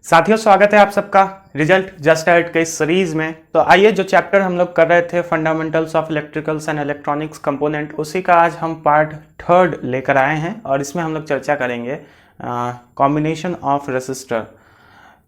साथियों, स्वागत है आप सबका रिजल्ट जस्ट एड के इस सीरीज में। तो आइए, जो चैप्टर हम लोग कर रहे थे fundamentals of electricals and electronics component, उसी का आज हम पार्ट 3 लेकर आए हैं और इसमें हम लोग चर्चा करेंगे कॉम्बिनेशन ऑफ रेसिस्टर।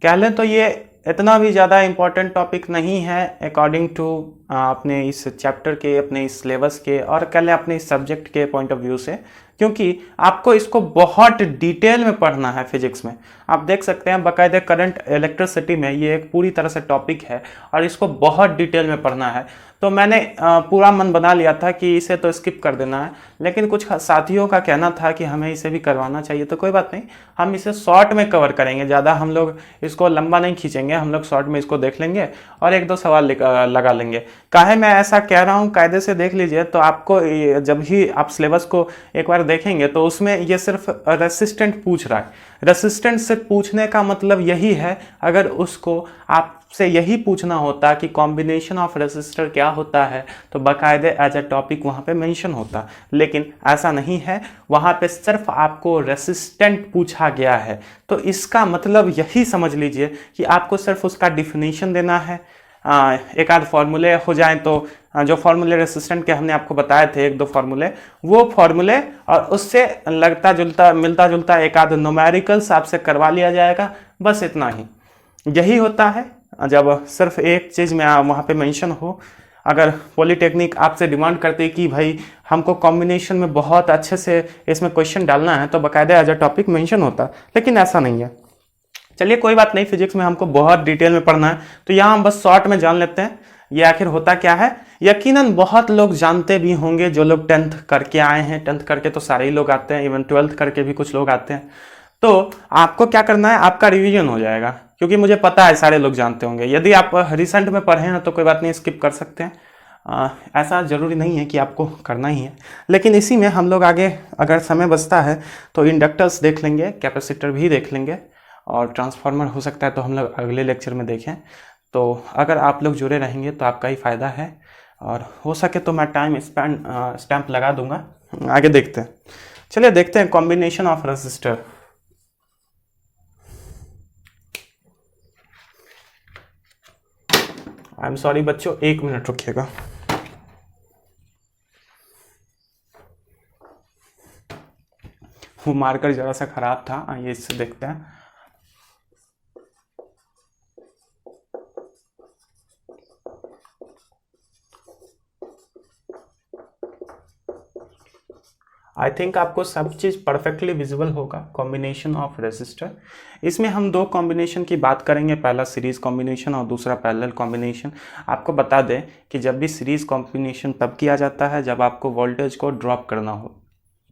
कह लें तो ये इतना भी ज़्यादा इम्पोर्टेंट टॉपिक नहीं है अकॉर्डिंग टू अपने इस चैप्टर के, अपने इस सिलेबस के, और कह लें अपने इस सब्जेक्ट के पॉइंट ऑफ व्यू से, क्योंकि आपको इसको बहुत डिटेल में पढ़ना है। फिजिक्स में आप देख सकते हैं बाकायदा करंट इलेक्ट्रिसिटी में ये एक पूरी तरह से टॉपिक है और इसको बहुत डिटेल में पढ़ना है। तो मैंने पूरा मन बना लिया था कि इसे तो स्किप कर देना है, लेकिन कुछ साथियों का कहना था कि हमें इसे भी करवाना चाहिए। तो कोई बात नहीं, हम इसे शॉर्ट में कवर करेंगे, ज़्यादा हम लोग इसको लंबा नहीं खींचेंगे। हम लोग शॉर्ट में इसको देख लेंगे और एक दो सवाल लगा लेंगे। काहे मैं ऐसा कह रहा हूँ, कायदे से देख लीजिए। तो आपको जब भी आप सिलेबस को एक बार देखेंगे तो उसमें ये सिर्फ रेसिस्टेंट पूछ रहा है। रेसिस्टेंट से पूछने का मतलब यही है, अगर उसको आपसे यही पूछना होता कि कॉम्बिनेशन ऑफ रेसिस्टर क्या होता है तो बाकायदे एज अ टॉपिक वहाँ पे मेंशन होता, लेकिन ऐसा नहीं है। वहाँ पे सिर्फ आपको रेसिस्टेंट पूछा गया है, तो इसका मतलब यही समझ लीजिए कि आपको सिर्फ उसका डिफिनीशन देना है। एक आध फार्मूले हो जाए तो जो फार्मूले रेसिस्टेंट के हमने आपको बताए थे, एक दो फार्मूले, वो फार्मूले और उससे लगता जुलता मिलता जुलता एक आध न्यूमेरिकल्स आपसे करवा लिया जाएगा। बस इतना ही, यही होता है जब सिर्फ एक चीज़ में वहाँ पे मेंशन हो। अगर पॉलीटेक्निक आपसे डिमांड करते कि भाई हमको कॉम्बिनेशन में बहुत अच्छे से इसमें क्वेश्चन डालना है तो बाकायदा एज अ टॉपिक मेंशन होता, लेकिन ऐसा नहीं है। चलिए कोई बात नहीं, फिजिक्स में हमको बहुत डिटेल में पढ़ना है, तो यहाँ हम बस शॉर्ट में जान लेते हैं ये आखिर होता क्या है। यकीनन बहुत लोग जानते भी होंगे, जो लोग 10th करके आए हैं। 10th करके तो सारे ही लोग आते हैं, इवन 12th करके भी कुछ लोग आते हैं। तो आपको क्या करना है, आपका रिवीजन हो जाएगा, क्योंकि मुझे पता है सारे लोग जानते होंगे। यदि आप रिसेंट में पढ़े हैं तो कोई बात नहीं, स्किप कर सकते हैं। ऐसा ज़रूरी नहीं है कि आपको करना ही है, लेकिन इसी में हम लोग आगे अगर समय बचता है तो इंडक्टर्स देख लेंगे, कैपेसिटर भी देख लेंगे, और ट्रांसफार्मर हो सकता है तो हम लोग अगले लेक्चर में देखें। तो अगर आप लोग जुड़े रहेंगे तो आपका ही फ़ायदा है, और हो सके तो मैं टाइम स्टैम्प लगा दूंगा। आगे देखते हैं, चलिए देखते हैं combination of resistor. I am sorry बच्चों, 1 मिनट रुकिएगा। वो मार्कर जरा सा खराब था, आइए इससे देखते हैं। आई थिंक आपको सब चीज़ परफेक्टली विजिबल होगा। कॉम्बिनेशन ऑफ रेसिस्टर, इसमें हम दो कॉम्बिनेशन की बात करेंगे, पहला सीरीज कॉम्बिनेशन और दूसरा पैरेलल कॉम्बिनेशन। आपको बता दें कि जब भी सीरीज कॉम्बिनेशन तब किया जाता है जब आपको वोल्टेज को ड्रॉप करना हो।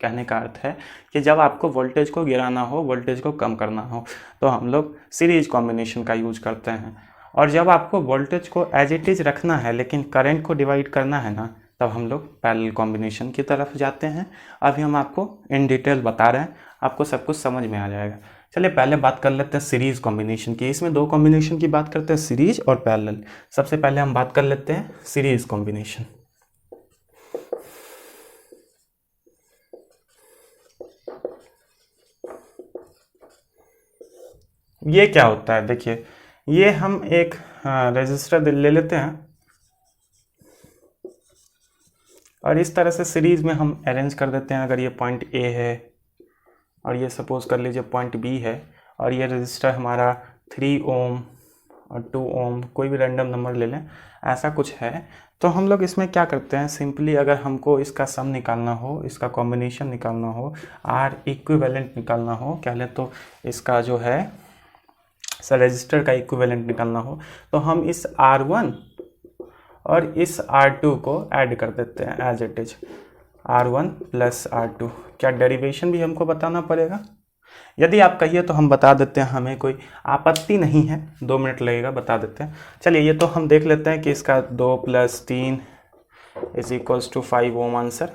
कहने का अर्थ है कि जब आपको वोल्टेज को गिराना हो, वोल्टेज को कम करना हो, तो हम लोग सीरीज कॉम्बिनेशन का यूज करते हैं। और जब आपको वोल्टेज को एज इट इज रखना है लेकिन करंट को डिवाइड करना है ना, तब हम लोग पैरेलल कॉम्बिनेशन की तरफ जाते हैं। अभी हम आपको इन डिटेल बता रहे हैं, आपको सब कुछ समझ में आ जाएगा। चलिए पहले बात कर लेते हैं सीरीज कॉम्बिनेशन की। इसमें दो कॉम्बिनेशन की बात करते हैं, सीरीज और पैरेलल। सबसे पहले हम बात कर लेते हैं सीरीज कॉम्बिनेशन। ये क्या होता है, देखिए, ये हम एक रेजिस्टर ले लेते हैं और इस तरह से सीरीज में हम अरेंज कर देते हैं। अगर ये पॉइंट ए है और ये सपोज कर लीजिए पॉइंट बी है, और ये रजिस्टर हमारा 3 ओम और 2 ओम, कोई भी रैंडम नंबर ले लें, ऐसा कुछ है। तो हम लोग इसमें क्या करते हैं, सिंपली अगर हमको इसका सम निकालना हो, इसका कॉम्बिनेशन निकालना हो, आर इक्विवेलेंट निकालना हो, कह लें तो इसका जो है रजिस्टर का इक्विवेलेंट निकालना हो, तो हम इस R1 और इस R2 को ऐड कर देते हैं as it is, R1 plus R2। क्या डेरिवेशन भी हमको बताना पड़ेगा? यदि आप कहिए तो हम बता देते हैं, हमें कोई आपत्ति नहीं है, 2 मिनट लगेगा, बता देते हैं। चलिए ये तो हम देख लेते हैं कि इसका 2 + 3 = 5 ओम आंसर।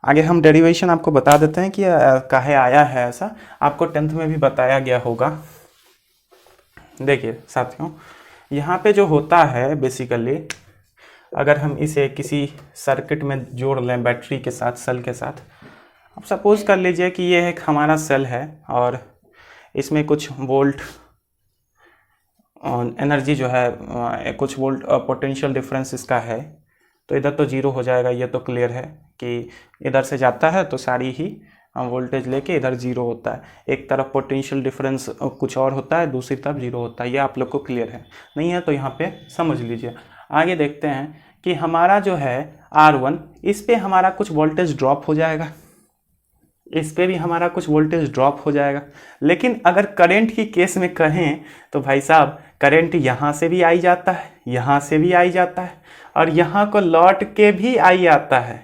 आगे हम डेरिवेशन आपको बता देते हैं कि काहे आया है ऐसा, आपको 10th में भी बताया गया होगा। देखिए साथियों, यहाँ पे जो होता है बेसिकली, अगर हम इसे किसी सर्किट में जोड़ लें बैटरी के साथ, सेल के साथ, अब सपोज कर लीजिए कि ये एक हमारा सेल है और इसमें कुछ वोल्ट एनर्जी जो है कुछ वोल्ट पोटेंशियल डिफरेंस इसका है, तो इधर तो जीरो हो जाएगा, ये तो क्लियर है कि इधर से जाता है तो सारी ही वोल्टेज लेके इधर जीरो होता है। एक तरफ पोटेंशियल डिफरेंस कुछ और होता है, दूसरी तरफ जीरो होता है। ये आप लोग को क्लियर है, नहीं है तो यहाँ पे समझ लीजिए। आगे देखते हैं कि हमारा जो है R1, इस पे हमारा कुछ वोल्टेज ड्रॉप हो जाएगा, इस पे भी हमारा कुछ वोल्टेज ड्रॉप हो जाएगा। लेकिन अगर करंट की केस में कहें तो भाई साहब करंट यहाँ से भी आई जाता है, यहाँ से भी आई जाता है, और यहाँ को लौट के भी आई आता है।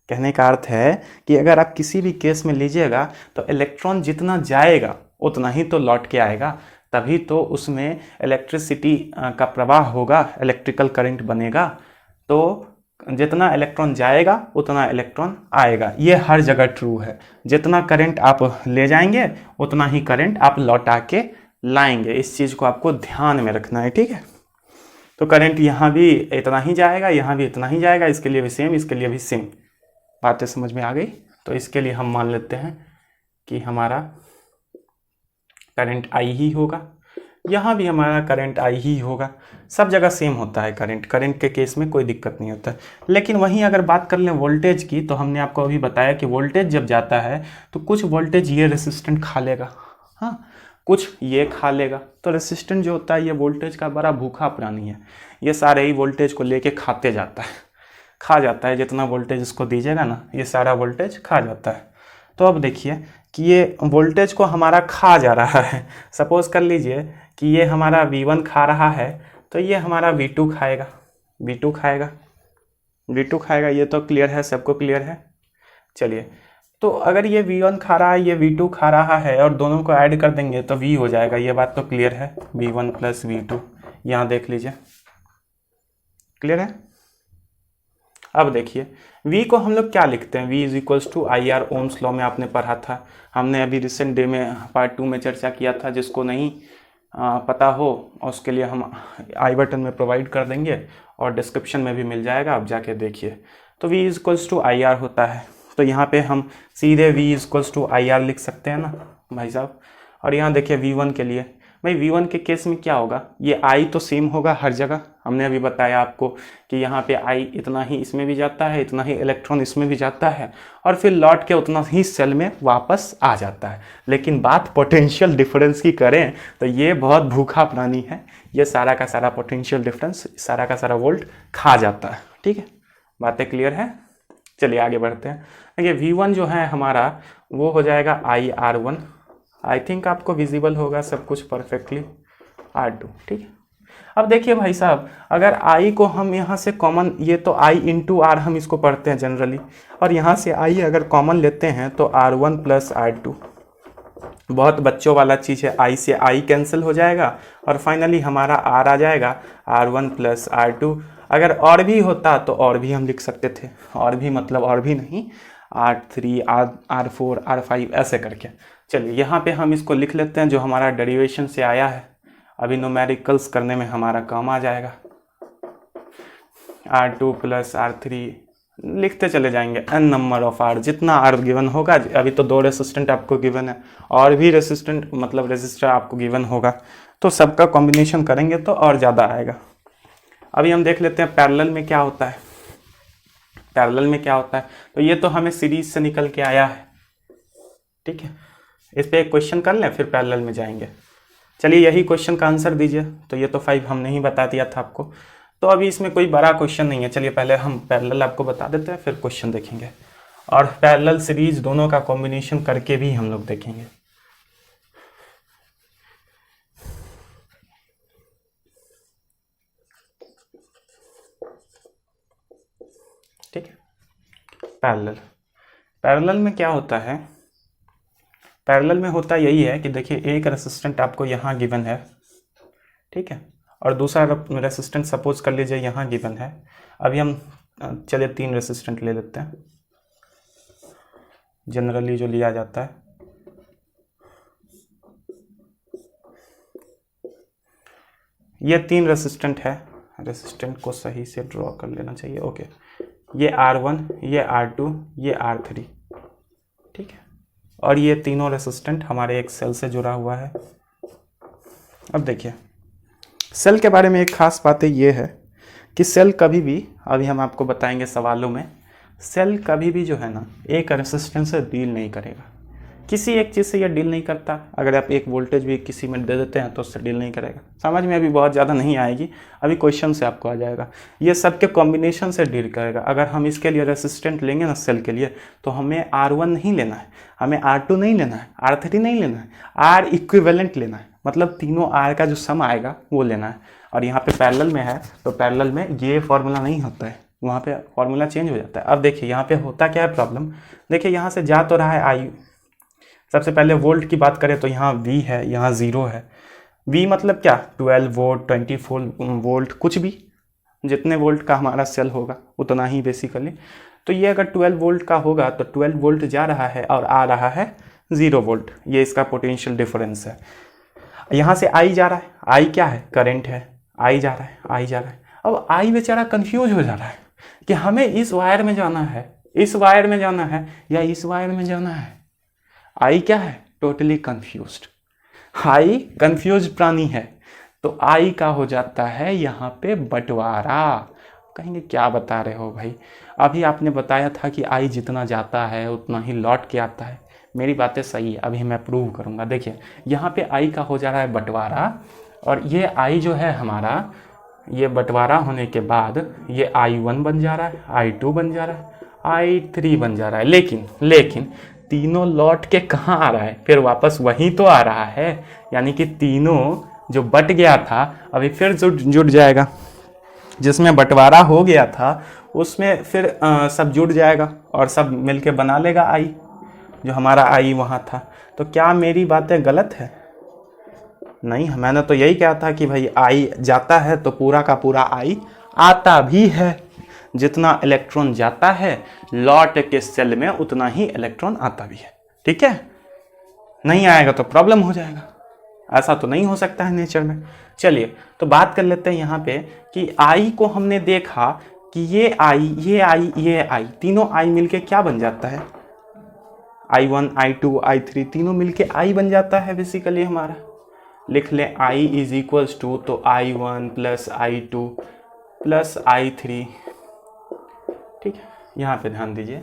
कहने का अर्थ है कि अगर आप किसी भी केस में लीजिएगा तो इलेक्ट्रॉन जितना जाएगा उतना ही तो लौट के आएगा, तभी तो उसमें इलेक्ट्रिसिटी का प्रवाह होगा, इलेक्ट्रिकल करंट बनेगा। तो जितना इलेक्ट्रॉन जाएगा उतना इलेक्ट्रॉन आएगा, ये हर जगह ट्रू है। जितना करंट आप ले जाएंगे उतना ही करंट आप लौटा के लाएंगे, इस चीज़ को आपको ध्यान में रखना है, ठीक है। तो करंट यहाँ भी इतना ही जाएगा, यहाँ भी इतना ही जाएगा, इसके लिए भी सेम, इसके लिए भी सेम। बातें समझ में आ गई? तो इसके लिए हम मान लेते हैं कि हमारा करंट आई ही होगा, यहाँ भी हमारा करंट आई ही होगा, सब जगह सेम होता है करंट। करंट के केस में कोई दिक्कत नहीं होता। लेकिन वहीं अगर बात कर लें वोल्टेज की, तो हमने आपको अभी बताया कि वोल्टेज जब जाता है तो कुछ वोल्टेज ये रेसिस्टेंट खा लेगा, हाँ, कुछ ये खा लेगा। तो रेसिस्टेंट जो होता है ये वोल्टेज का बड़ा भूखा प्राणी है, ये सारे ही वोल्टेज को लेके खाते जाता है, खा जाता है। जितना वोल्टेज इसको दीजिएगा ना, ये सारा वोल्टेज खा जाता है। तो अब देखिए कि ये वोल्टेज को हमारा खा जा रहा है। सपोज कर लीजिए कि ये हमारा V1 खा रहा है, तो ये हमारा V2 खाएगा, V2 खाएगा, V2 खाएगा। ये तो क्लियर है, सबको क्लियर है। चलिए, तो अगर ये V1 खा रहा है, ये V2 खा रहा है, और दोनों को ऐड कर देंगे तो V हो जाएगा। ये बात तो क्लियर है, V1 प्लस V2। यहाँ देख लीजिए, क्लियर है। अब देखिए V को हम लोग क्या लिखते हैं, V is equals to IR, Ohm's law में आपने पढ़ा था, हमने अभी रिसेंट डे में पार्ट 2 में चर्चा किया था। जिसको नहीं पता हो उसके लिए हम आई बटन में प्रोवाइड कर देंगे और डिस्क्रिप्शन में भी मिल जाएगा, आप जाके देखिए। तो V is equals to IR होता है, तो यहाँ पे हम सीधे V is equals to IR लिख सकते हैं ना भाई साहब। और यहाँ देखिए V1 के लिए, भाई V1 के केस में क्या होगा, ये I तो सेम होगा हर जगह। हमने अभी बताया आपको कि यहाँ पे I इतना ही इसमें भी जाता है, इतना ही इलेक्ट्रॉन इसमें भी जाता है, और फिर लौट के उतना ही सेल में वापस आ जाता है। लेकिन बात पोटेंशियल डिफरेंस की करें तो ये बहुत भूखा प्राणी है, ये सारा का सारा पोटेंशियल डिफरेंस, सारा का सारा वोल्ट खा जाता है, ठीक है। बातें क्लियर है? चलिए आगे बढ़ते हैं। देखिए V1 जो है हमारा वो हो जाएगा IR1। आई थिंक आपको विजिबल होगा सब कुछ परफेक्टली, R2, ठीक है। अब देखिए भाई साहब, अगर I को हम यहाँ से कॉमन, ये तो I इंटू R हम इसको पढ़ते हैं जनरली, और यहाँ से I अगर कॉमन लेते हैं तो R1 प्लस R2, बहुत बच्चों वाला चीज़ है। I से I कैंसिल हो जाएगा और फाइनली हमारा R आ जाएगा, R1 प्लस R2। अगर और भी होता तो और भी हम लिख सकते थे, और भी मतलब और भी नहीं, R3, R4, R5 ऐसे करके। चलिए यहाँ पे हम इसको लिख लेते हैं जो हमारा डेरिवेशन से आया है, अभी न्यूमेरिकल्स करने में हमारा काम आ जाएगा। R2 प्लस R3 लिखते चले जाएंगे, n नंबर ऑफ R, जितना R गिवन होगा। अभी तो 2 रेसिस्टेंट आपको गिवन है, और भी रेसिस्टेंट मतलब रेसिस्टर आपको गिवन होगा, तो सबका कॉम्बिनेशन करेंगे तो और ज़्यादा आएगा। अभी हम देख लेते हैं पैरेलल में क्या होता है। पैरेलल में क्या होता है, तो ये तो हमें सीरीज से निकल के आया है, ठीक है। इस पे एक क्वेश्चन कर लें, फिर पैरेलल में जाएंगे। चलिए यही क्वेश्चन का आंसर दीजिए। तो ये तो 5 हमने ही बता दिया था आपको, तो अभी इसमें कोई बड़ा क्वेश्चन नहीं है। चलिए पहले हम पैरेलल आपको बता देते हैं, फिर क्वेश्चन देखेंगे, और पैरेलल सीरीज दोनों का कॉम्बिनेशन करके भी हम लोग देखेंगे। ठीक है, पैरेलल में क्या होता है, पैरेलल में होता यही है कि देखिए एक रेसिस्टेंट आपको यहाँ गिवन है, ठीक है, और दूसरा रेसिस्टेंट सपोज कर लीजिए यहाँ गिवन है। अभी हम चलिए 3 रेसिस्टेंट ले लेते हैं, जनरली जो लिया जाता है। ये 3 रेसिस्टेंट है, रेसिस्टेंट को सही से ड्रॉ कर लेना चाहिए, ओके। ये R1, ये R2, ये R3, ठीक है, और ये तीनों रेसिस्टेंट हमारे एक सेल से जुड़ा हुआ है। अब देखिए सेल के बारे में एक खास बात ये है कि सेल कभी भी, अभी हम आपको बताएंगे सवालों में, सेल कभी भी जो है ना एक रेसिस्टेंस से डील नहीं करेगा, किसी एक चीज़ से ये डील नहीं करता। अगर आप एक वोल्टेज भी किसी में दे देते हैं तो उससे डील नहीं करेगा। समझ में अभी बहुत ज़्यादा नहीं आएगी, अभी क्वेश्चन से आपको आ जाएगा। ये सब के कॉम्बिनेशन से डील करेगा। अगर हम इसके लिए रेसिस्टेंट लेंगे ना सेल के लिए, तो हमें R1 नहीं लेना है, हमें R2 नहीं लेना है, R3 नहीं लेना है, R इक्विवेलेंट लेना है। मतलब तीनों R का जो सम आएगा वो लेना है। और यहाँ पे पैरेलल में है तो पैरेलल में ये फॉर्मूला नहीं होता है, वहाँ पे फॉर्मूला चेंज हो जाता है। अब देखिए यहाँ पे होता क्या है प्रॉब्लम, देखिए यहाँ से जा तो रहा है आई। सबसे पहले वोल्ट की बात करें तो यहाँ V है, यहाँ 0 है। V मतलब क्या, 12 वोल्ट, 24 वोल्ट, कुछ भी, जितने वोल्ट का हमारा सेल होगा उतना ही बेसिकली। तो ये अगर 12 वोल्ट का होगा तो 12 वोल्ट जा रहा है और आ रहा है 0 वोल्ट, ये इसका पोटेंशियल डिफरेंस है। यहाँ से I जा रहा है, I क्या है, करंट है, I जा रहा है, I जा रहा है। अब I बेचारा कंफ्यूज हो जा रहा है कि हमें इस वायर में जाना है, इस वायर में जाना है या इस वायर में जाना है। आई क्या है, टोटली कंफ्यूज्ड। आई कंफ्यूज प्राणी है, तो आई का हो जाता है यहाँ पे बंटवारा। कहेंगे क्या बता रहे हो भाई, अभी आपने बताया था कि आई जितना जाता है उतना ही लौट के आता है। मेरी बातें सही है, अभी मैं प्रूव करूँगा। देखिए यहाँ पे आई का हो जा रहा है बंटवारा, और ये आई जो है हमारा, ये बंटवारा होने के बाद ये I1 बन जा रहा है, I2 बन जा रहा है, I3 बन जा रहा है। लेकिन तीनों लौट के कहाँ आ रहा है, फिर वापस वहीं तो आ रहा है। यानी कि तीनों जो बट गया था अभी फिर जुड़ जाएगा, जिसमें बंटवारा हो गया था उसमें फिर सब जुड़ जाएगा और सब मिलके बना लेगा आई, जो हमारा आई वहाँ था। तो क्या मेरी बातें गलत है? नहीं, मैंने तो यही कहा था कि भाई आई जाता है तो पूरा का पूरा आई आता भी है। जितना इलेक्ट्रॉन जाता है लौट के सेल में उतना ही इलेक्ट्रॉन आता भी है। ठीक है, नहीं आएगा तो प्रॉब्लम हो जाएगा, ऐसा तो नहीं हो सकता है नेचर में। चलिए तो बात कर लेते हैं यहाँ पे कि आई को हमने देखा कि ये आई तीनों आई मिलके क्या बन जाता है, I1 I2 I3 तीनों मिलके आई बन जाता है बेसिकली हमारा। लिख लें I इज इक्वल्स टू, तो I1 plus I2 plus I3। ठीक है, यहाँ पे ध्यान दीजिए।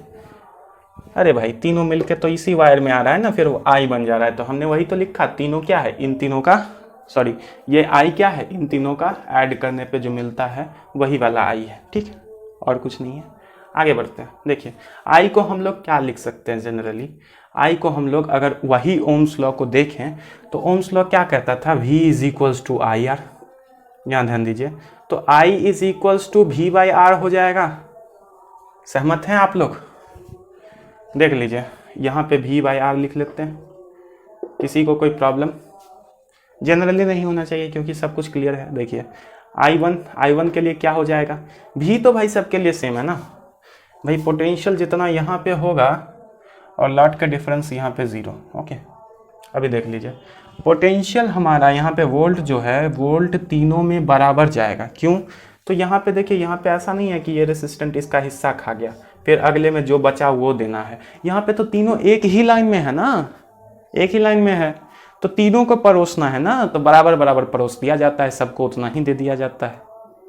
अरे भाई तीनों मिलके तो इसी वायर में आ रहा है ना, फिर वो आई बन जा रहा है। तो हमने वही तो लिखा, तीनों क्या है, इन तीनों का, सॉरी ये आई क्या है, इन तीनों का ऐड करने पे जो मिलता है वही वाला आई है। ठीक है, और कुछ नहीं है। आगे बढ़ते हैं। देखिए आई को हम लोग क्या लिख सकते हैं जनरली, आई को हम लोग अगर वही ओम्स लॉ को देखें तो ओम्स लॉ क्या कहता था, V is equals to I R. यहाँ ध्यान दीजिए, तो I is equals to V by R हो जाएगा। सहमत हैं आप लोग? देख लीजिए यहाँ पे V बाई आर लिख लेते हैं। किसी को कोई प्रॉब्लम? जनरली नहीं होना चाहिए क्योंकि सब कुछ क्लियर है। देखिए I1 के लिए क्या हो जाएगा, V तो भाई सबके लिए सेम है ना भाई। पोटेंशियल जितना यहाँ पे होगा और लॉट का डिफरेंस यहाँ पे 0। ओके, अभी देख लीजिए पोटेंशियल हमारा यहाँ पे वोल्ट जो है, वोल्ट तीनों में बराबर जाएगा। क्यों? तो यहाँ पे देखिए, यहाँ पे ऐसा नहीं है कि ये रेसिस्टेंट इसका हिस्सा खा गया फिर अगले में जो बचा वो देना है। यहाँ पे तो तीनों एक ही लाइन में है ना, एक ही लाइन में है, तो तीनों को परोसना है ना, तो बराबर बराबर परोस दिया जाता है, सबको उतना ही दे दिया जाता है।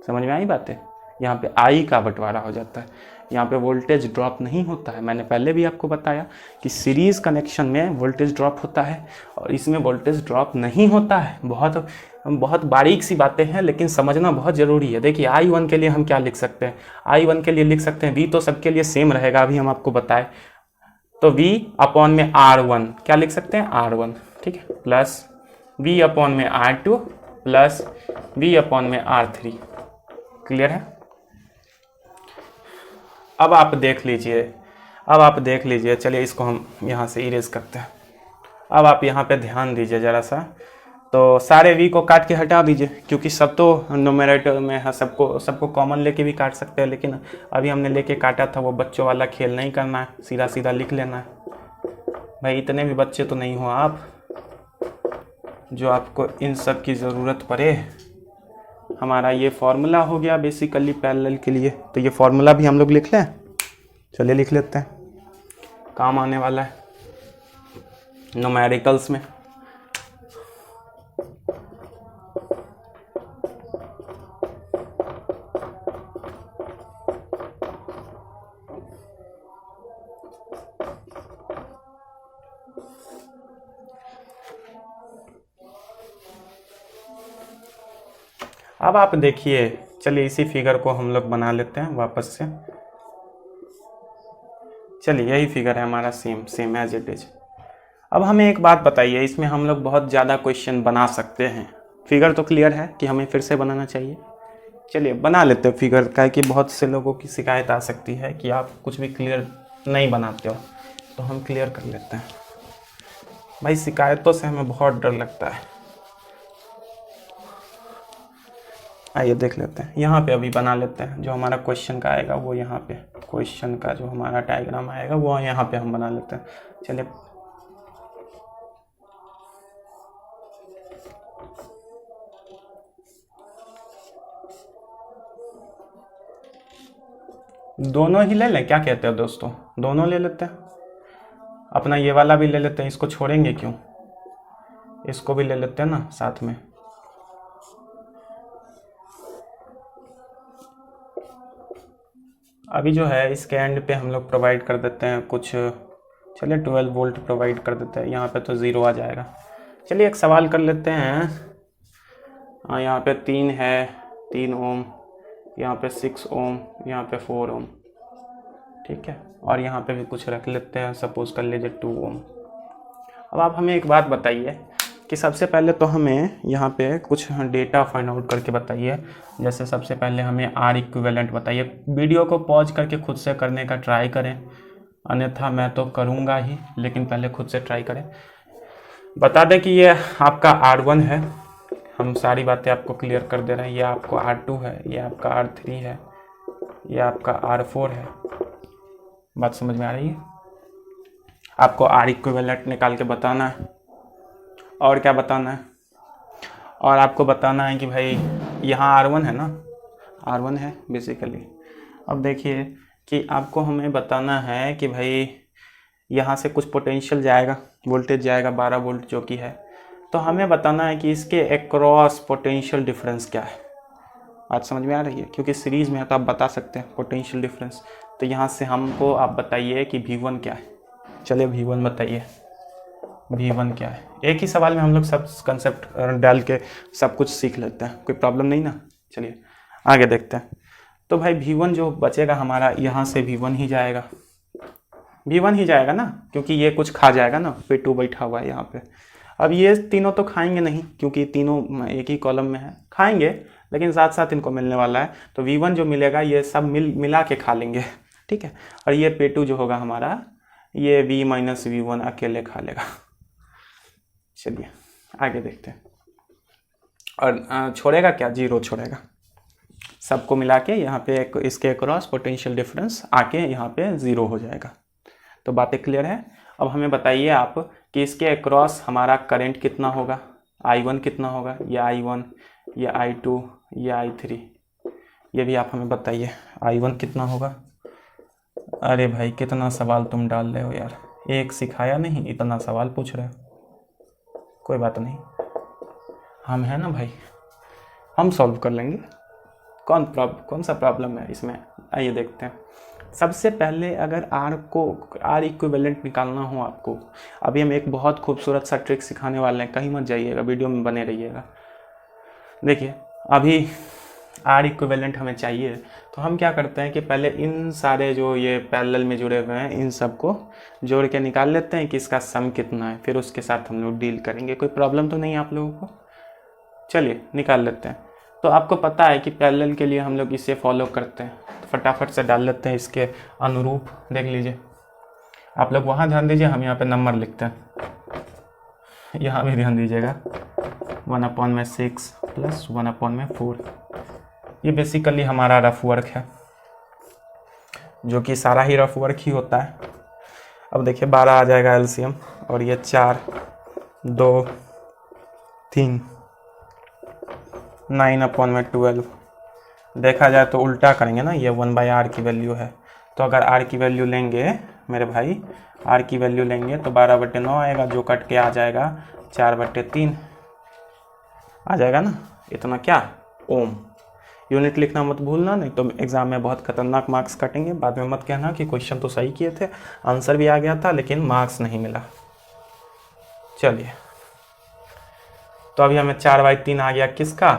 समझ में आई बातें? यहाँ पे आई का बंटवारा हो जाता है, यहाँ पे वोल्टेज ड्रॉप नहीं होता है। मैंने पहले भी आपको बताया कि सीरीज कनेक्शन में वोल्टेज ड्रॉप होता है और इसमें वोल्टेज ड्रॉप नहीं होता है। बहुत बारीक सी बातें हैं लेकिन समझना बहुत ज़रूरी है। देखिए I1 के लिए हम क्या लिख सकते हैं, I1 के लिए लिख सकते हैं V तो सबके लिए सेम रहेगा, अभी हम आपको बताएं तो V अपॉन में R1 क्या लिख सकते हैं, R1। ठीक है, प्लस V अपॉन में R2 प्लस V अपॉन में R3। क्लियर है? अब आप देख लीजिए, चलिए इसको हम यहाँ से इरेज करते हैं। अब आप यहाँ पे ध्यान दीजिए ज़रा सा, तो सारे V को काट के हटा दीजिए क्योंकि सब तो न्यूमरेटर में है, सबको कॉमन लेके भी काट सकते हैं, लेकिन अभी हमने लेके काटा था, वो बच्चों वाला खेल नहीं करना है, सीधा सीधा लिख लेना है। भाई इतने भी बच्चे तो नहीं हो आप जो आपको इन सब की ज़रूरत पड़े। हमारा ये फॉर्मूला हो गया बेसिकली पैरेलल के लिए, तो ये फॉर्मूला भी हम लोग लिख लें। चलिए लिख लेते हैं, काम आने वाला है न्यूमेरिकल्स में। अब आप देखिए, चलिए इसी फिगर को हम लोग बना लेते हैं वापस से। चलिए यही फिगर है हमारा, सेम एज इट इज। अब हमें एक बात बताइए, इसमें हम लोग बहुत ज़्यादा क्वेश्चन बना सकते हैं। फिगर तो क्लियर है कि हमें फिर से बनाना चाहिए। चलिए बना लेते हैं फिगर का, कि बहुत से लोगों की शिकायत आ सकती है कि आप कुछ भी क्लियर नहीं बनाते हो, तो हम क्लियर कर लेते हैं। भाई शिकायतों से हमें बहुत डर लगता है। आइए देख लेते हैं, यहाँ पे अभी बना लेते हैं। जो हमारा क्वेश्चन का आएगा वो यहाँ पे, क्वेश्चन का जो हमारा डायग्राम आएगा वो यहाँ पे हम बना लेते हैं। चलिए दोनों ही ले लें, क्या कहते हो दोस्तों? दोनों ले लेते हैं। अपना ये वाला भी ले लेते हैं, इसको छोड़ेंगे क्यों, इसको भी ले लेते हैं ना साथ में। अभी जो है इसके एंड पे हम लोग प्रोवाइड कर देते हैं कुछ, चलिए 12 वोल्ट प्रोवाइड कर देते हैं। यहाँ पे तो 0 आ जाएगा। चलिए एक सवाल कर लेते हैं। यहाँ पे 3 है, 3 ओम, यहाँ पे 6 ओम, यहाँ पे 4 ओम, ठीक है। और यहाँ पे भी कुछ रख लेते हैं, सपोज कर लीजिए 2 ओम। अब आप हमें एक बात बताइए कि सबसे पहले तो हमें यहाँ पे कुछ डेटा फाइंड आउट करके बताइए। जैसे सबसे पहले हमें आर इक्विवेलेंट बताइए। वीडियो को पॉज करके खुद से करने का ट्राई करें, अन्यथा मैं तो करूँगा ही, लेकिन पहले खुद से ट्राई करें। बता दें कि ये आपका R1 है, हम सारी बातें आपको क्लियर कर दे रहे हैं। ये आपको R2 है, ये आपका R3 है, ये आपका R4 है। बात समझ में आ रही है? आपको आर इक्विवेलेंट निकाल के बताना है। और क्या बताना है? और आपको बताना है कि भाई यहाँ R1 है ना, R1 है बेसिकली। अब देखिए कि आपको हमें बताना है कि भाई यहाँ से कुछ पोटेंशियल जाएगा, वोल्टेज जाएगा 12 वोल्ट जो कि है। तो हमें बताना है कि इसके अक्रॉस पोटेंशियल डिफरेंस क्या है। बात समझ में आ रही है? क्योंकि सीरीज़ में है तो आप बता सकते हैं पोटेंशियल डिफरेंस। तो यहाँ से हमको आप बताइए कि V1 क्या है। चलिए V1 बताइए, V1 क्या है। एक ही सवाल में हम लोग सब कंसेप्ट डाल के सब कुछ सीख लेते हैं, कोई प्रॉब्लम नहीं ना। चलिए आगे देखते हैं। तो भाई V1 जो बचेगा हमारा, यहाँ से V1 ही जाएगा, V1 ही जाएगा ना, क्योंकि ये कुछ खा जाएगा ना, P2 बैठा हुआ है यहाँ पे। अब ये तीनों तो खाएंगे नहीं, क्योंकि तीनों एक ही कॉलम में है, खाएंगे लेकिन साथ साथ इनको मिलने वाला है। तो V1 जो मिलेगा ये सब मिला के खा लेंगे, ठीक है। और ये P2 जो होगा हमारा, ये V माइनस V1 अकेले खा लेगा। चलिए आगे देखते हैं। और छोड़ेगा क्या? 0 छोड़ेगा। सबको मिला के यहाँ पे एक इसके अक्रॉस पोटेंशियल डिफरेंस आके यहाँ पे 0 हो जाएगा। तो बातें क्लियर है? अब हमें बताइए आप कि इसके अक्रॉस हमारा करंट कितना होगा, I1 कितना होगा, या I1 या I2 या I3, ये भी आप हमें बताइए। I1 कितना होगा? अरे भाई कितना सवाल तुम डाल रहे हो यार, एक सिखाया नहीं, इतना सवाल पूछ रहे हो। कोई बात नहीं, हम हैं ना भाई, हम सॉल्व कर लेंगे। कौन सा प्रॉब्लम है इसमें? आइए देखते हैं। सबसे पहले अगर आर इक्विवेलेंट निकालना हो आपको, अभी हम एक बहुत खूबसूरत सा ट्रिक सिखाने वाले हैं, कहीं मत जाइएगा, वीडियो में बने रहिएगा। देखिए अभी आर इक्विवेलेंट हमें चाहिए, तो हम क्या करते हैं कि पहले इन सारे जो ये पैरेलल में जुड़े हुए हैं इन सबको जोड़ के निकाल लेते हैं कि इसका सम कितना है, फिर उसके साथ हम लोग डील करेंगे। कोई प्रॉब्लम तो नहीं आप लोगों को? चलिए निकाल लेते हैं। तो आपको पता है कि पैरेलल के लिए हम लोग इसे फॉलो करते हैं, तो फटाफट से डाल लेते हैं इसके अनुरूप। देख लीजिए, आप लोग वहाँ ध्यान दीजिए, हम यहाँ पे नंबर लिखते हैं, यहाँ भी ध्यान दीजिएगा। 1/6 प्लस 1/4, ये बेसिकली हमारा रफ वर्क है, जो कि सारा ही रफ वर्क ही होता है। अब देखिए 12 आ जाएगा एलसीएम, और ये 4, 2, 3, 9/12। देखा जाए तो उल्टा करेंगे ना, ये 1/r की वैल्यू है। तो अगर r की वैल्यू लेंगे मेरे भाई, r की वैल्यू लेंगे तो 12/9 आएगा, जो कट के आ जाएगा 4/3 आ जाएगा ना। इतना क्या ओम। यूनिट लिखना मत भूलना, नहीं तो एग्जाम में बहुत खतरनाक मार्क्स कटेंगे। बाद में मत कहना कि क्वेश्चन तो सही किए थे, आंसर भी आ गया था लेकिन मार्क्स नहीं मिला। चलिए तो अभी हमें 4/3 आ गया किसका?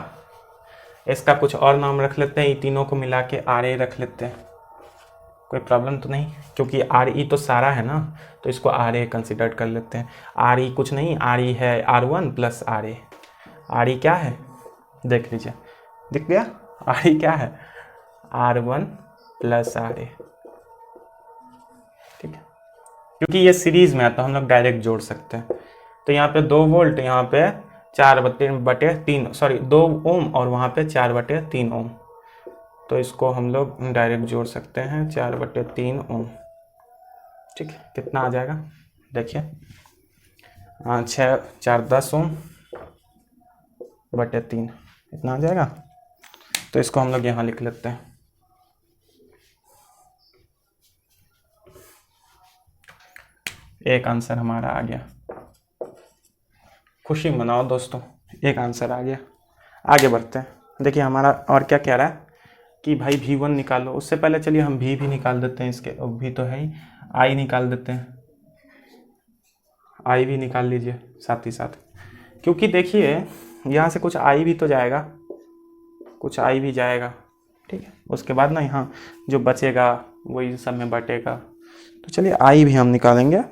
इसका कुछ और नाम रख लेते हैं, ये तीनों को मिला के आर ए रख लेते हैं, कोई प्रॉब्लम तो नहीं, क्योंकि आर ई तो सारा है ना, तो इसको आर ए कंसिडर कर लेते हैं। आर ई कुछ नहीं, आर ई है R1 plus R A. R E क्या है देख लीजिए, दिख गया, आर ई क्या है R1 प्लस आर ए, ठीक है। क्योंकि ये सीरीज में है तो हम लोग डायरेक्ट जोड़ सकते हैं। तो यहाँ पे 2 वोल्ट, यहाँ पे 4/3, सॉरी 2 ओम, और वहाँ पे 4/3 ओम, तो इसको हम लोग डायरेक्ट जोड़ सकते हैं 4/3 ओम, ठीक है। कितना आ जाएगा देखिए, 6 4 10 ओम बटे 3, इतना आ जाएगा। तो इसको हम लोग यहाँ लिख लेते हैं। एक आंसर हमारा आ गया, खुशी मनाओ दोस्तों, एक आंसर आ गया। आगे बढ़ते हैं, देखिए हमारा और क्या कह रहा है कि भाई V1 निकालो। उससे पहले चलिए हम V भी निकाल देते हैं, इसके V तो है ही, I निकाल देते हैं, I भी निकाल लीजिए साथ ही साथ, क्योंकि देखिए यहाँ से कुछ I भी तो जाएगा, कुछ I भी जाएगा, ठीक है। उसके बाद ना यहाँ जो बचेगा वही सब में बटेगा, तो चलिए I भी हम निकालेंगे।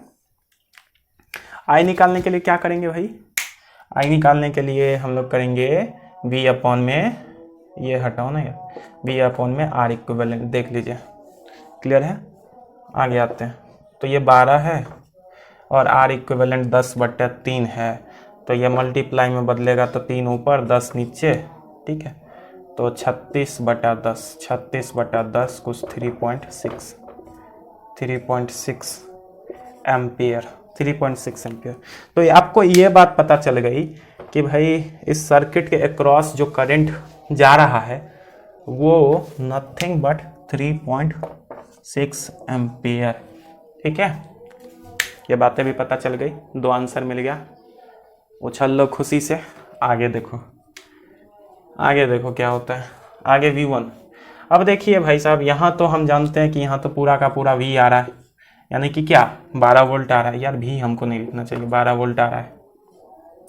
I निकालने के लिए क्या करेंगे भाई, I निकालने के लिए हम लोग करेंगे V अपॉन में, ये हटाओ ना यार, V अपॉन में R इक्विवेलेंट, देख लीजिए क्लियर है। आगे आते हैं, तो ये 12 है और R इक्विवेलेंट 10/3 है, तो ये मल्टीप्लाई में बदलेगा तो 3 ऊपर 10 नीचे, ठीक है। तो 36/10, 36/10 कुछ 3.6 एम्पियर, 3.6 एम्पियर। तो आपको ये बात पता चल गई कि भाई इस सर्किट के अक्रॉस जो करंट जा रहा है वो नथिंग बट 3.6 एम्पियर, ठीक है। ये बातें भी पता चल गई, 2 आंसर मिल गया। उछल लो खुशी से, आगे देखो, आगे देखो क्या होता है। आगे V1, अब देखिए भाई साहब, यहाँ तो हम जानते हैं कि यहाँ तो पूरा का पूरा V आ रहा है, यानी कि क्या 12 वोल्ट आ रहा है। यार V हमको नहीं लिखना चाहिए, 12 वोल्ट आ रहा है,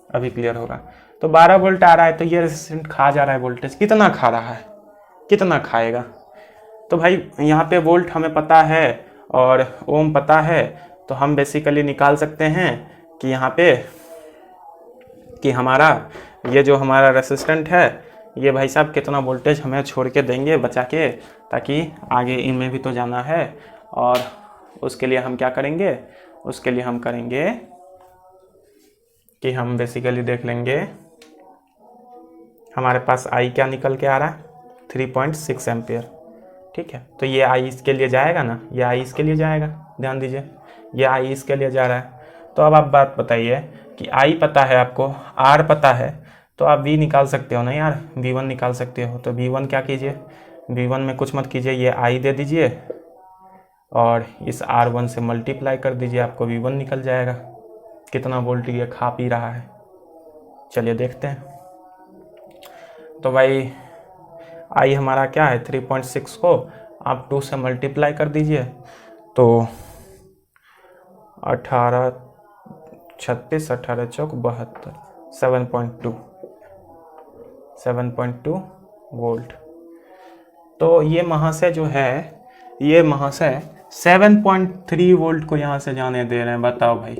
अभी क्लियर होगा। तो 12 वोल्ट आ रहा है, तो ये रेजिस्टेंट खा जा रहा है वोल्टेज, कितना खा रहा है, कितना खाएगा। तो भाई यहाँ पे वोल्ट हमें पता है और ओम पता है, तो हम बेसिकली निकाल सकते हैं कि यहाँ पे कि हमारा ये जो हमारा रेसिस्टेंट है ये भाई साहब कितना वोल्टेज हमें छोड़ के देंगे बचा के, ताकि आगे इनमें भी तो जाना है। और उसके लिए हम क्या करेंगे, उसके लिए हम करेंगे कि हम बेसिकली देख लेंगे हमारे पास I क्या निकल के आ रहा है, 3.6 एम्पियर, ठीक है। तो ये I इसके लिए जाएगा ना, ये I इसके लिए जाएगा, ध्यान दीजिए, ये I इसके लिए जा रहा है। तो अब आप बात बताइए कि I पता है आपको, R पता है, तो आप V निकाल सकते हो ना यार, V1 निकाल सकते हो। तो V1 क्या कीजिए, V1 में कुछ मत कीजिए, ये I दे दीजिए और इस R1 से मल्टीप्लाई कर दीजिए, आपको V1 निकल जाएगा। कितना वोल्ट ये खा पी रहा है, चलिए देखते हैं। तो भाई I हमारा क्या है, 3.6 को आप 2 से मल्टीप्लाई कर दीजिए, तो 18 36 18 चौक 72, 7.2 वोल्ट। तो ये महाशय जो है, ये महाशय 7.3 वोल्ट को यहाँ से जाने दे रहे हैं, बताओ भाई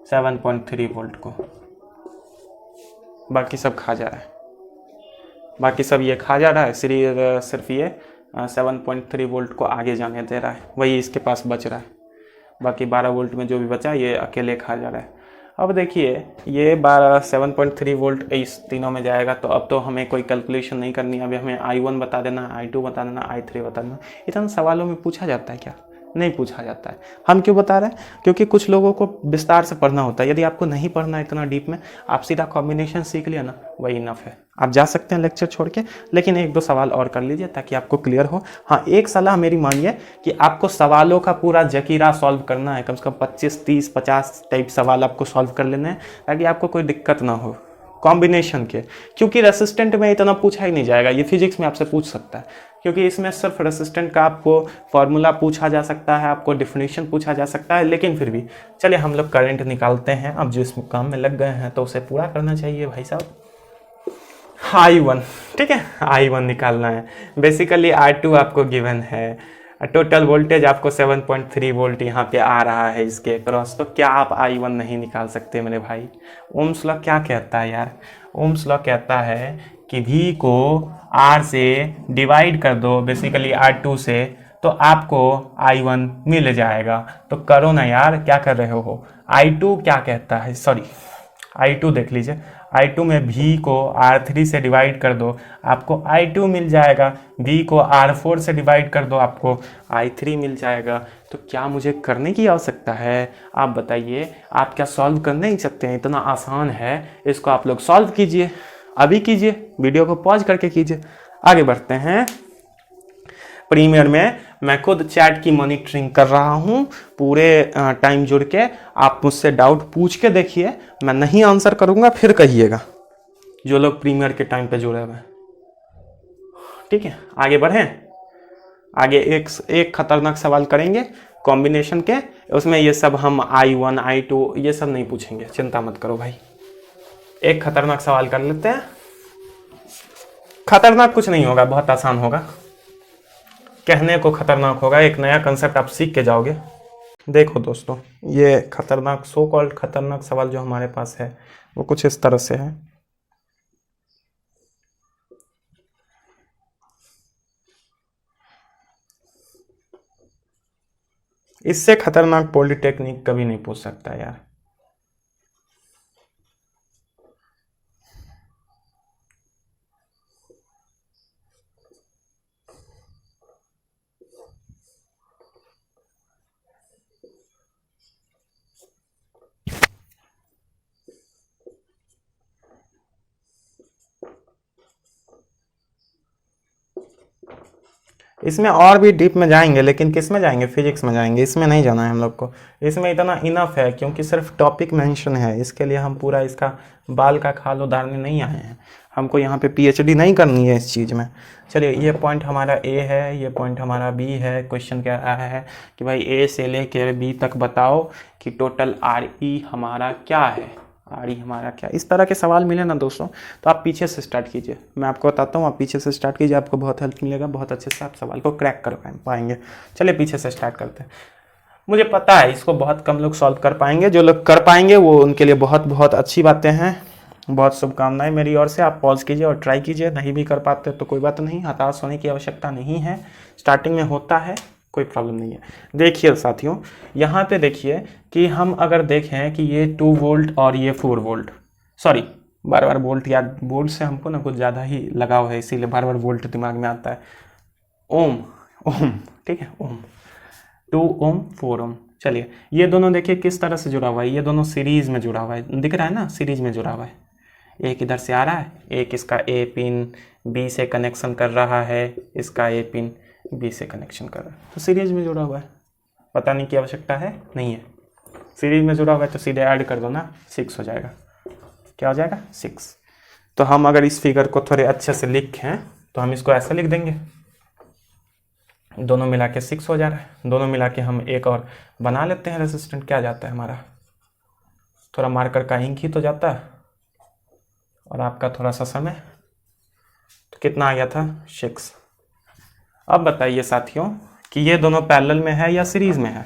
7.3 वोल्ट को, बाकी सब खा जा रहा है, बाकी सब ये खा जा रहा है, सिर्फ ये 7.3 वोल्ट को आगे जाने दे रहा है, वही इसके पास बच रहा है। बाकी 12 वोल्ट में जो भी बचा ये अकेले खा जा रहा है। अब देखिए ये 7.3 वोल्ट इस तीनों में जाएगा, तो अब तो हमें कोई कैलकुलेशन नहीं करनी है, अभी हमें I1 बता देना, I2 बता देना, I3 बता देना। इतना सवालों में पूछा जाता है क्या, नहीं पूछा जाता है। हम क्यों बता रहे हैं, क्योंकि कुछ लोगों को विस्तार से पढ़ना होता है। यदि आपको नहीं पढ़ना है इतना डीप में, आप सीधा कॉम्बिनेशन सीख लिया ना, वही इनफ है, आप जा सकते हैं लेक्चर छोड़ के, लेकिन 1-2 सवाल और कर लीजिए ताकि आपको क्लियर हो। हाँ, एक सलाह मेरी मानिए कि आपको सवालों का पूरा जकीरा सॉल्व करना है, कम से कम 25 30 50 टाइप सवाल आपको सॉल्व कर लेने हैं, ताकि आपको कोई दिक्कत ना हो कॉम्बिनेशन के। क्योंकि रेसिस्टेंट में इतना पूछा ही नहीं जाएगा, ये फिजिक्स में आपसे पूछ सकता है, क्योंकि इसमें सिर्फ रेसिस्टेंट का आपको फॉर्मूला पूछा जा सकता है, आपको डिफिनीशन पूछा जा सकता है। लेकिन फिर भी चलिए हम लोग करंट निकालते हैं। अब जो इस काम में लग गए हैं तो उसे पूरा करना चाहिए भाई साहब। I1 ठीक है, I1 निकालना है। बेसिकली R2 आपको गिवन है, टोटल वोल्टेज आपको 7.3 वोल्ट यहाँ पे आ रहा है इसके अक्रॉस। तो क्या आप I1 नहीं निकाल सकते मेरे भाई? ओम्स लॉ क्या कहता है यार? ओम्स लॉ कहता है कि V को R से डिवाइड कर दो, बेसिकली R2 से, तो आपको I1 मिल जाएगा। तो करो ना यार, क्या कर रहे हो? I2 क्या कहता है, सॉरी I2 देख लीजिए, I2 में V को R3 से डिवाइड कर दो, आपको I2 मिल जाएगा। V को R4 से डिवाइड कर दो, आपको I3 मिल जाएगा। तो क्या मुझे करने की आवश्यकता है? आप बताइए, आप क्या सॉल्व कर नहीं सकते हैं? इतना आसान है, इसको आप लोग सॉल्व कीजिए, अभी कीजिए, वीडियो को पॉज करके कीजिए। आगे बढ़ते हैं। प्रीमियर में मैं खुद चैट की मॉनिटरिंग कर रहा हूँ पूरे टाइम जुड़ के। आप मुझसे डाउट पूछ के देखिए, मैं नहीं आंसर करूँगा फिर कहिएगा, जो लोग प्रीमियर के टाइम पे जुड़े हुए हैं। ठीक है, आगे बढ़ें। आगे एक खतरनाक सवाल करेंगे कॉम्बिनेशन के, उसमें ये सब हम I1 I2 ये सब नहीं पूछेंगे, चिंता मत करो भाई। एक खतरनाक सवाल कर लेते हैं। खतरनाक कुछ नहीं होगा, बहुत आसान होगा, कहने को खतरनाक होगा, एक नया कंसेप्ट आप सीख के जाओगे। देखो दोस्तों, ये खतरनाक, सो कॉल्ड खतरनाक सवाल जो हमारे पास है वो कुछ इस तरह से है। इससे खतरनाक पॉलिटेक्निक कभी नहीं पूछ सकता यार। इसमें और भी डीप में जाएंगे, लेकिन किस में जाएंगे? फिजिक्स में जाएंगे, इसमें नहीं जाना है हम लोग को। इसमें इतना इनफ है, क्योंकि सिर्फ टॉपिक मेंशन है, इसके लिए हम पूरा इसका बाल का खाल उतारने नहीं आए हैं। हमको यहाँ पे PhD नहीं करनी है इस चीज़ में। चलिए, ये पॉइंट हमारा A है, ये पॉइंट हमारा B है। क्वेश्चन क्या आया है कि भाई A से लेकर B तक बताओ कि टोटल RE हमारा क्या है, RE हमारा क्या। इस तरह के सवाल मिले ना दोस्तों, तो आप पीछे से स्टार्ट कीजिए, मैं आपको बताता हूँ, आप पीछे से स्टार्ट कीजिए, आपको बहुत हेल्प मिलेगा, बहुत अच्छे से आप सवाल को क्रैक कर पाएंगे। चलिए पीछे से स्टार्ट करते हैं। मुझे पता है इसको बहुत कम लोग सॉल्व कर पाएंगे, जो लोग कर पाएंगे वो उनके लिए बहुत बहुत अच्छी बातें हैं, बहुत शुभकामनाएं मेरी ओर से। आप पॉज कीजिए और ट्राई कीजिए, नहीं भी कर पाते तो कोई बात नहीं, हताश होने की आवश्यकता नहीं है, स्टार्टिंग में होता है, कोई प्रॉब्लम नहीं है। देखिए साथियों, यहाँ पे देखिए कि हम अगर देखें कि ये 2 वोल्ट और ये 4 वोल्ट, सॉरी बार बार वोल्ट याद, वोल्ट से हमको ना कुछ ज़्यादा ही लगाव है, इसीलिए बार बार वोल्ट दिमाग में आता है। ओम, ठीक है, ओम, 2 ओम 4 ओम। चलिए, ये दोनों देखिए किस तरह से जुड़ा हुआ है, ये दोनों सीरीज में जुड़ा हुआ है, दिख रहा है ना, सीरीज में जुड़ा हुआ है। एक इधर से आ रहा है, एक इसका A पिन B से कनेक्शन कर रहा है, इसका A पिन B से कनेक्शन कर रहा है, तो सीरीज में जुड़ा हुआ है। बताने की आवश्यकता है नहीं है, सीरीज में जुड़ा हुआ है तो सीधे ऐड कर दो ना, 6 हो जाएगा। क्या हो जाएगा? 6। तो हम अगर इस फिगर को थोड़े अच्छे से लिखें तो हम इसको ऐसे लिख देंगे, दोनों मिला के 6 हो जा रहा है। दोनों मिला के हम एक और बना लेते हैं रेजिस्टेंट, क्या जाता है हमारा, थोड़ा मार्कर का इंक ही तो जाता है, और आपका थोड़ा सा समय, तो कितना आ गया था? 6। अब बताइए साथियों कि ये दोनों पैरेलल में है या सीरीज में है?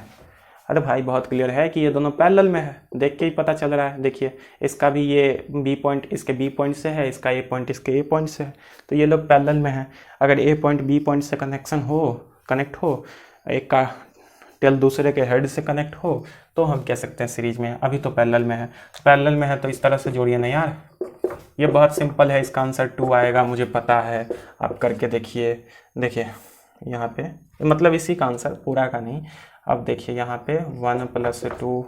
अरे भाई बहुत क्लियर है कि ये दोनों पैरेलल में है, देख के ही पता चल रहा है। देखिए, इसका भी ये B पॉइंट इसके B पॉइंट से है, इसका A पॉइंट इसके A पॉइंट से है, तो ये लोग पैरेलल में है। अगर A पॉइंट B पॉइंट से कनेक्ट हो, एक का टेल दूसरे के हेड से कनेक्ट हो, तो हम कह सकते हैं सीरीज में है। अभी तो पैरेलल में है, पैरेलल में है तो इस तरह से जोड़िए ना यार, ये बहुत सिंपल है, इसका आंसर 2 आएगा, मुझे पता है, आप करके देखिए। देखिए यहाँ पे मतलब इसी का आंसर, पूरा का नहीं। अब देखिए यहाँ पे 1 + 2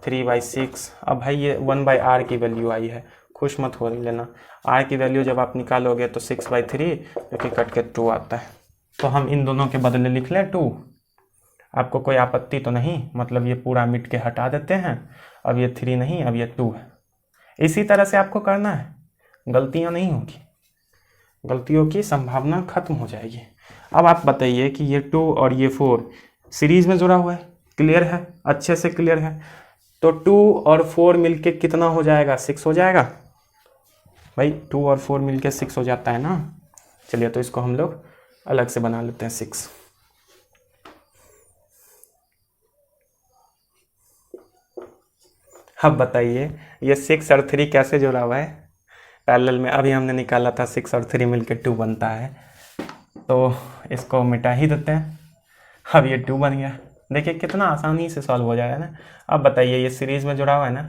3/6। अब भाई ये 1/r की वैल्यू आई है, खुश मत हो लेना, r की वैल्यू जब आप निकालोगे तो 6/3 जो कि कट के 2 आता है। तो हम इन दोनों के बदले लिख लें 2, आपको कोई आपत्ति तो नहीं? मतलब ये पूरा मिट के हटा देते हैं, अब ये 3 नहीं, अब ये 2 है। इसी तरह से आपको करना है, गलतियां नहीं होगी, गलतियों की संभावना खत्म हो जाएगी। अब आप बताइए कि ये 2 और ये 4 सीरीज में जुड़ा हुआ है, क्लियर है, अच्छे से क्लियर है, तो 2 और 4 मिलके कितना हो जाएगा? 6 हो जाएगा। भाई 2 और 4 मिलके 6 हो जाता है ना। चलिए तो इसको हम लोग अलग से बना लेते हैं 6। अब बताइए ये 6 और 3 कैसे जुड़ा हुआ है पैरेलल में। अभी हमने निकाला था 6 और 3 मिलके 2 बनता है, तो इसको मिटा ही देते हैं। अब ये 2 बन गया। देखिए कितना आसानी से सॉल्व हो जाएगा ना। अब बताइए ये सीरीज़ में जुड़ा हुआ है ना,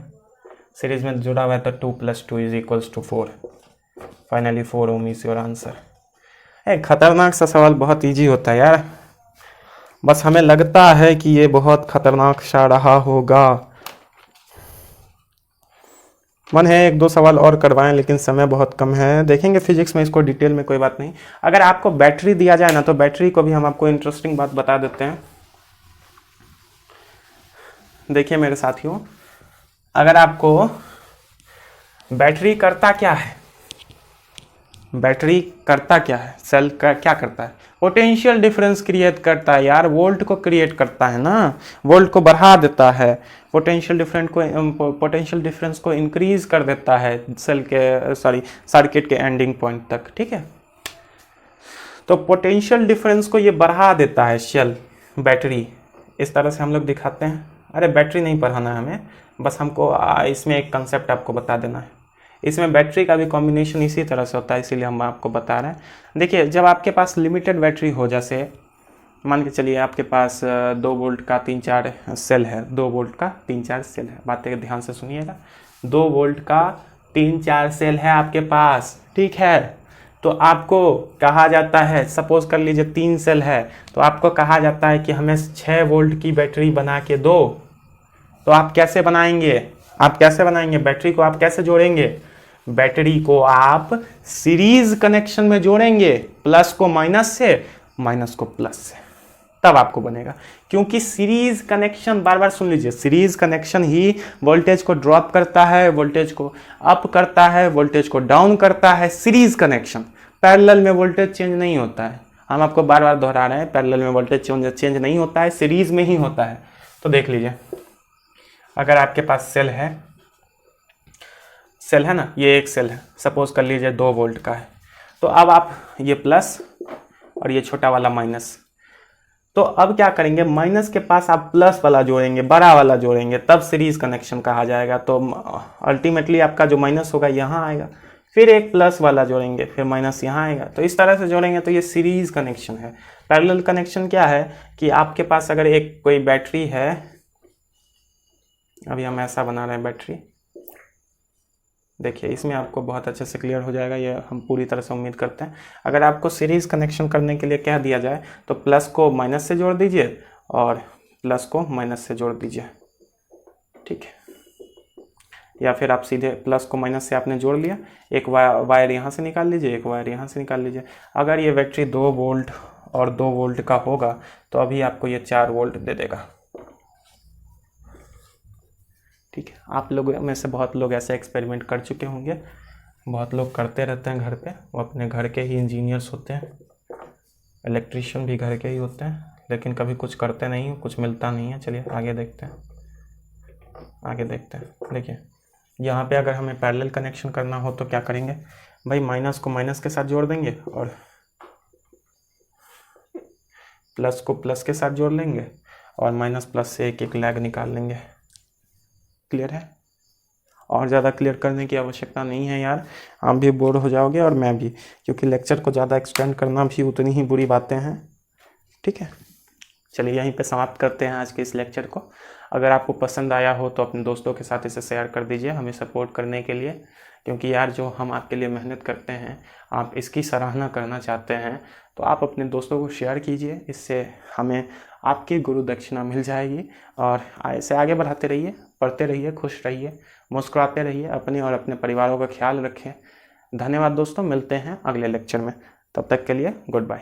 सीरीज़ में जुड़ा हुआ है तो 2 + 2 = 4। Finally 4 ohm is your answer. खतरनाक सा सवाल बहुत इजी होता है यार, बस हमें लगता है कि ये बहुत खतरनाक सा रहा होगा। मन है 1-2 सवाल और करवाएं, लेकिन समय बहुत कम है। देखेंगे फिजिक्स में इसको डिटेल में, कोई बात नहीं। अगर आपको बैटरी दिया जाए ना तो बैटरी को भी हम आपको इंटरेस्टिंग बात बता देते हैं। देखिए मेरे साथियों, अगर आपको बैटरी करता क्या है, बैटरी करता क्या है, सेल का क्या करता है, पोटेंशियल डिफरेंस क्रिएट करता है यार, वोल्ट को क्रिएट करता है ना, वोल्ट को बढ़ा देता है, पोटेंशियल डिफरेंस को इंक्रीज कर देता है सेल के सर्किट के एंडिंग पॉइंट तक, ठीक है। तो पोटेंशियल डिफरेंस को ये बढ़ा देता है सेल, बैटरी। इस तरह से हम लोग दिखाते हैं। अरे बैटरी नहीं पढ़ाना है हमें, बस हमको इसमें एक कंसेप्ट आपको बता देना है। इसमें बैटरी का भी कॉम्बिनेशन इसी तरह से होता है, इसीलिए हम आपको बता रहे हैं। देखिए जब आपके पास लिमिटेड बैटरी हो, जैसे मान के चलिए आपके पास 2 वोल्ट का 3-4 सेल है, 2 वोल्ट का 3-4 सेल है, बातें ध्यान से सुनिएगा। 2 वोल्ट का 3-4 सेल है आपके पास, ठीक है। तो आपको कहा जाता है, सपोज कर लीजिए 3 सेल है, तो आपको कहा जाता है कि हमें 6 वोल्ट की बैटरी बना के दो। तो आप कैसे बनाएंगे, बैटरी को आप कैसे जोड़ेंगे, बैटरी को आप सीरीज कनेक्शन में जोड़ेंगे, प्लस को माइनस से, माइनस को प्लस से, तब आपको बनेगा। क्योंकि सीरीज कनेक्शन, बार बार सुन लीजिए, सीरीज कनेक्शन ही वोल्टेज को ड्रॉप करता है, वोल्टेज को अप करता है, वोल्टेज को डाउन करता है। सीरीज कनेक्शन, पैरेलल में वोल्टेज चेंज नहीं होता है। हम आपको बार बार दोहरा रहे हैं, पैरेलल में वोल्टेज चेंज नहीं होता है, सीरीज में ही होता है। तो देख लीजिए, अगर आपके पास सेल है ना, ये एक सेल है, सपोज कर लीजिए 2 वोल्ट का है। तो अब आप ये प्लस और ये छोटा वाला माइनस, तो अब क्या करेंगे, माइनस के पास आप प्लस वाला जोड़ेंगे, बड़ा वाला जोड़ेंगे, तब सीरीज कनेक्शन कहा जाएगा। तो अल्टीमेटली आपका जो माइनस होगा यहाँ आएगा, फिर एक प्लस वाला जोड़ेंगे, फिर माइनस यहाँ आएगा। तो इस तरह से जोड़ेंगे, तो ये सीरीज कनेक्शन है। पैरेलल कनेक्शन क्या है कि आपके पास अगर एक कोई बैटरी है, अभी हम ऐसा बना रहे हैं बैटरी, देखिए इसमें आपको बहुत अच्छे से क्लियर हो जाएगा, ये हम पूरी तरह से उम्मीद करते हैं। अगर आपको सीरीज कनेक्शन करने के लिए कह दिया जाए तो प्लस को माइनस से जोड़ दीजिए और प्लस को माइनस से जोड़ दीजिए, ठीक है। या फिर आप सीधे प्लस को माइनस से आपने जोड़ लिया, एक वायर यहाँ से निकाल लीजिए, एक वायर यहाँ से निकाल लीजिए। अगर ये बैटरी 2 वोल्ट और 2 वोल्ट का होगा तो अभी आपको ये 4 वोल्ट दे देगा, ठीक है। आप लोग में से बहुत लोग ऐसे एक्सपेरिमेंट कर चुके होंगे, बहुत लोग करते रहते हैं घर पे, वो अपने घर के ही इंजीनियर्स होते हैं, इलेक्ट्रिशियन भी घर के ही होते हैं, लेकिन कभी कुछ करते नहीं, कुछ मिलता नहीं है। चलिए आगे देखते हैं। देखिए यहाँ पे अगर हमें पैरेलल कनेक्शन करना हो तो क्या करेंगे भाई, माइनस को माइनस के साथ जोड़ देंगे और प्लस को प्लस के साथ जोड़ लेंगे और माइनस प्लस से एक एक लैग निकाल लेंगे। क्लियर है? और ज़्यादा क्लियर करने की आवश्यकता नहीं है यार, आप भी बोर हो जाओगे और मैं भी, क्योंकि लेक्चर को ज़्यादा एक्सटेंड करना भी उतनी ही बुरी बातें हैं, ठीक है। चलिए यहीं पे समाप्त करते हैं आज के इस लेक्चर को। अगर आपको पसंद आया हो तो अपने दोस्तों के साथ इसे शेयर कर दीजिए हमें सपोर्ट करने के लिए, क्योंकि यार जो हम आपके लिए मेहनत करते हैं, आप इसकी सराहना करना चाहते हैं, तो आप अपने दोस्तों को शेयर कीजिए, इससे हमें आपकी गुरु दक्षिणा मिल जाएगी। और ऐसे आगे बढ़ाते रहिए, पढ़ते रहिए, खुश रहिए, मुस्कुराते रहिए, अपने और अपने परिवारों का ख्याल रखें। धन्यवाद दोस्तों, मिलते हैं अगले लेक्चर में, तब तक के लिए गुड बाय।